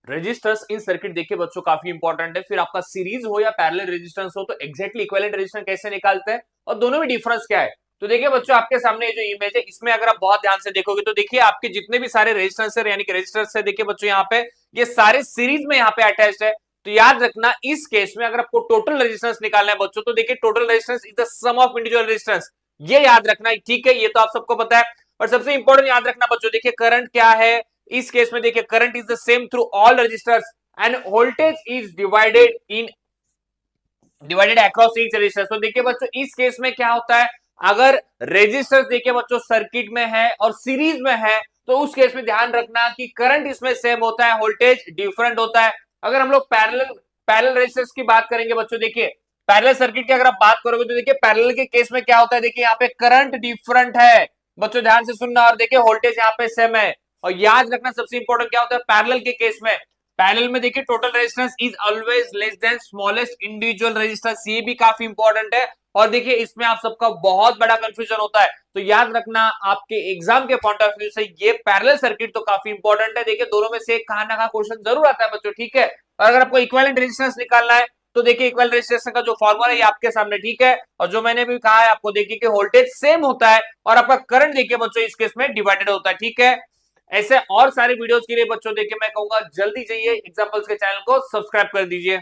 Resistance in circuit देखिए बच्चों काफी इंपॉर्टेंट है। फिर आपका सीरीज हो या पैरेलल रेजिस्टेंस हो तो एग्जैक्टली इक्विवेलेंट रेजिस्टेंस कैसे निकालते हैं और दोनों में डिफरेंस क्या है। तो देखिए बच्चों आपके सामने ये जो इमेज है इसमें अगर आप बहुत ध्यान से देखोगे तो देखिए आपके जितने भी सारे रेजिस्टेंस है यानी कि रेजिस्टर्स है देखिए बच्चों यहाँ पे ये सारे सीरीज में यहाँ पे अटैच्ड है। तो याद रखना इस केस में अगर आपको टोटल रेजिस्टेंस निकालना है बच्चों तो देखिए total resistance is the sum of individual resistance. ये याद रखना, ठीक है, ये तो आप सबको पता है। और सबसे इंपॉर्टेंट याद रखना बच्चों देखिए करंट क्या है इस केस में। देखिए current is the same through all registers and voltage is divided across each resistor. तो देखिए बच्चों इस केस में क्या होता है, अगर रेजिस्टर्स देखिए बच्चों सर्किट में है और सीरीज में है तो उस केस में ध्यान रखना कि करंट इसमें सेम होता है, वोल्टेज डिफरेंट होता है। अगर हम लोग पैरेलल रेजिस्टर्स की बात करेंगे बच्चों, देखिए पैरेलल सर्किट की अगर आप बात करोगे तो देखिए पैरेलल के केस में क्या होता है, देखिए यहाँ पे करंट डिफरेंट है बच्चों, ध्यान से सुनना। और देखिए वोल्टेज यहाँ पे सेम है। और याद रखना सबसे इंपॉर्टेंट क्या होता है पैरेलल के केस में, पैरेलल में देखिए total resistance is always less than smallest individual resistance, ये भी काफी इंपॉर्टेंट है। और देखिए इसमें आप सबका बहुत बड़ा कंफ्यूजन होता है, तो याद रखना आपके एग्जाम के पॉइंट ऑफ व्यू से ये पैरेलल सर्किट तो काफी इंपॉर्टेंट है। देखिए दोनों में से एक कहां ना कहां क्वेश्चन जरूर आता है बच्चों, ठीक है। और अगर आपको इक्विवेलेंट रेजिस्टेंस निकालना है तो देखिए इक्विवेलेंट रेजिस्टेंस का जो फॉर्मूला है ये आपके सामने, ठीक है। और जो मैंने भी कहा है आपको, देखिए कि वोल्टेज सेम होता है और आपका करंट देखिए बच्चों इस केस में डिवाइडेड होता है, ठीक है। ऐसे और सारे वीडियोस के लिए बच्चों देखिए मैं कहूंगा जल्दी जाइए एग्जाम्पल्स के चैनल को सब्सक्राइब कर दीजिए।